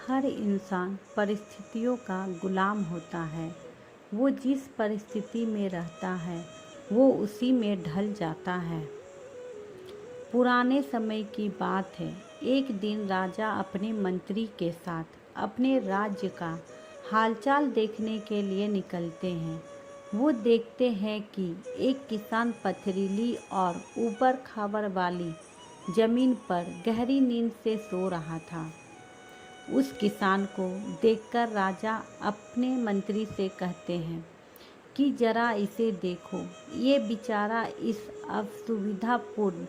हर इंसान परिस्थितियों का गुलाम होता है। वो जिस परिस्थिति में रहता है वो उसी में ढल जाता है। पुराने समय की बात है। एक दिन राजा अपने मंत्री के साथ अपने राज्य का हालचाल देखने के लिए निकलते हैं। वो देखते हैं कि एक किसान पथरीली और ऊबड़ खाबड़ वाली जमीन पर गहरी नींद से सो रहा था। उस किसान को देखकर राजा अपने मंत्री से कहते हैं कि जरा इसे देखो, ये बेचारा इस असुविधापूर्ण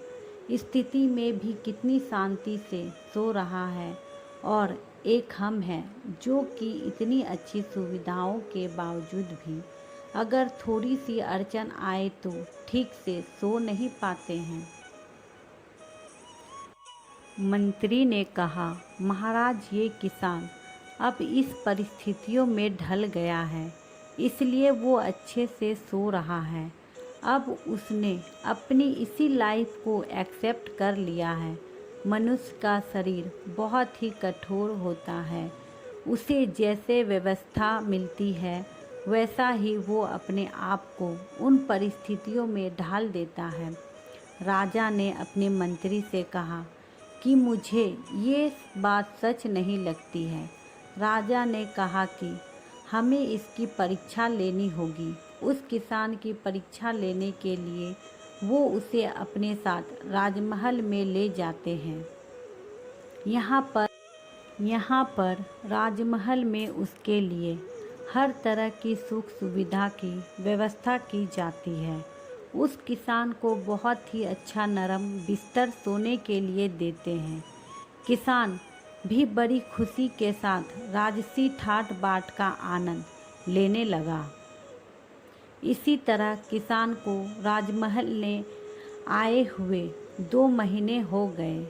स्थिति में भी कितनी शांति से सो रहा है, और एक हम हैं जो कि इतनी अच्छी सुविधाओं के बावजूद भी अगर थोड़ी सी अड़चन आए तो ठीक से सो नहीं पाते हैं। मंत्री ने कहा, महाराज, ये किसान अब इस परिस्थितियों में ढल गया है, इसलिए वो अच्छे से सो रहा है। अब उसने अपनी इसी लाइफ को एक्सेप्ट कर लिया है। मनुष्य का शरीर बहुत ही कठोर होता है। उसे जैसे व्यवस्था मिलती है वैसा ही वो अपने आप को उन परिस्थितियों में ढाल देता है। राजा ने अपने मंत्री से कहा कि मुझे ये बात सच नहीं लगती है। राजा ने कहा कि हमें इसकी परीक्षा लेनी होगी। उस किसान की परीक्षा लेने के लिए वो उसे अपने साथ राजमहल में ले जाते हैं। यहाँ पर राजमहल में उसके लिए हर तरह की सुख सुविधा की व्यवस्था की जाती है। उस किसान को बहुत ही अच्छा नरम बिस्तर सोने के लिए देते हैं। किसान भी बड़ी खुशी के साथ राजसी ठाट बाट का आनंद लेने लगा। इसी तरह किसान को राजमहल ने आए हुए 2 महीने हो गए।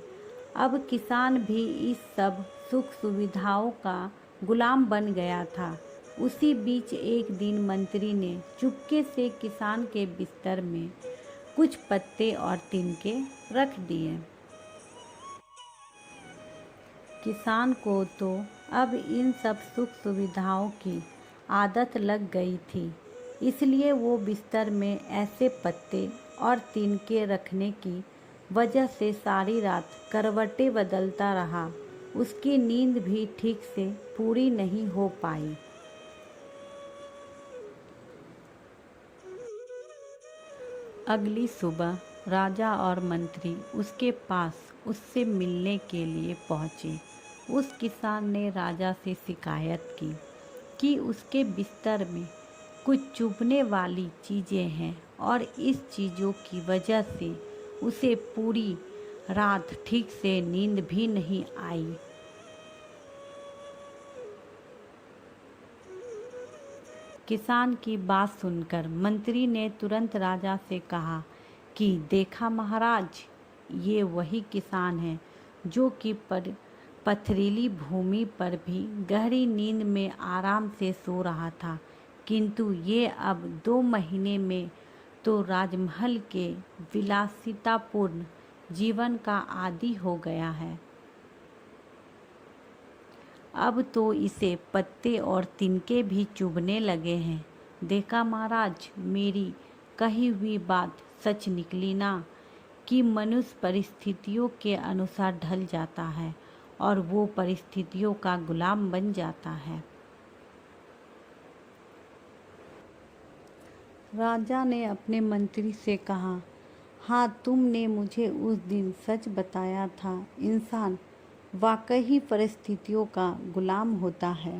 अब किसान भी इस सब सुख सुविधाओं का गुलाम बन गया था। उसी बीच एक दिन मंत्री ने चुपके से किसान के बिस्तर में कुछ पत्ते और तिनके रख दिए। किसान को तो अब इन सब सुख सुविधाओं की आदत लग गई थी, इसलिए वो बिस्तर में ऐसे पत्ते और तिनके रखने की वजह से सारी रात करवटें बदलता रहा। उसकी नींद भी ठीक से पूरी नहीं हो पाई। अगली सुबह राजा और मंत्री उसके पास उससे मिलने के लिए पहुँचे। उस किसान ने राजा से शिकायत की कि उसके बिस्तर में कुछ चुभने वाली चीज़ें हैं और इस चीज़ों की वजह से उसे पूरी रात ठीक से नींद भी नहीं आई। किसान की बात सुनकर मंत्री ने तुरंत राजा से कहा कि देखा महाराज, ये वही किसान है जो कि पथरीली भूमि पर भी गहरी नींद में आराम से सो रहा था, किंतु ये अब 2 महीने में तो राजमहल के विलासितापूर्ण जीवन का आदी हो गया है। अब तो इसे पत्ते और तिनके भी चुभने लगे हैं। देखा महाराज, मेरी कही हुई बात सच निकली ना, कि मनुष्य परिस्थितियों के अनुसार ढल जाता है और वो परिस्थितियों का गुलाम बन जाता है। राजा ने अपने मंत्री से कहा, हाँ, तुमने मुझे उस दिन सच बताया था। इंसान वाकई ही परिस्थितियों का गुलाम होता है।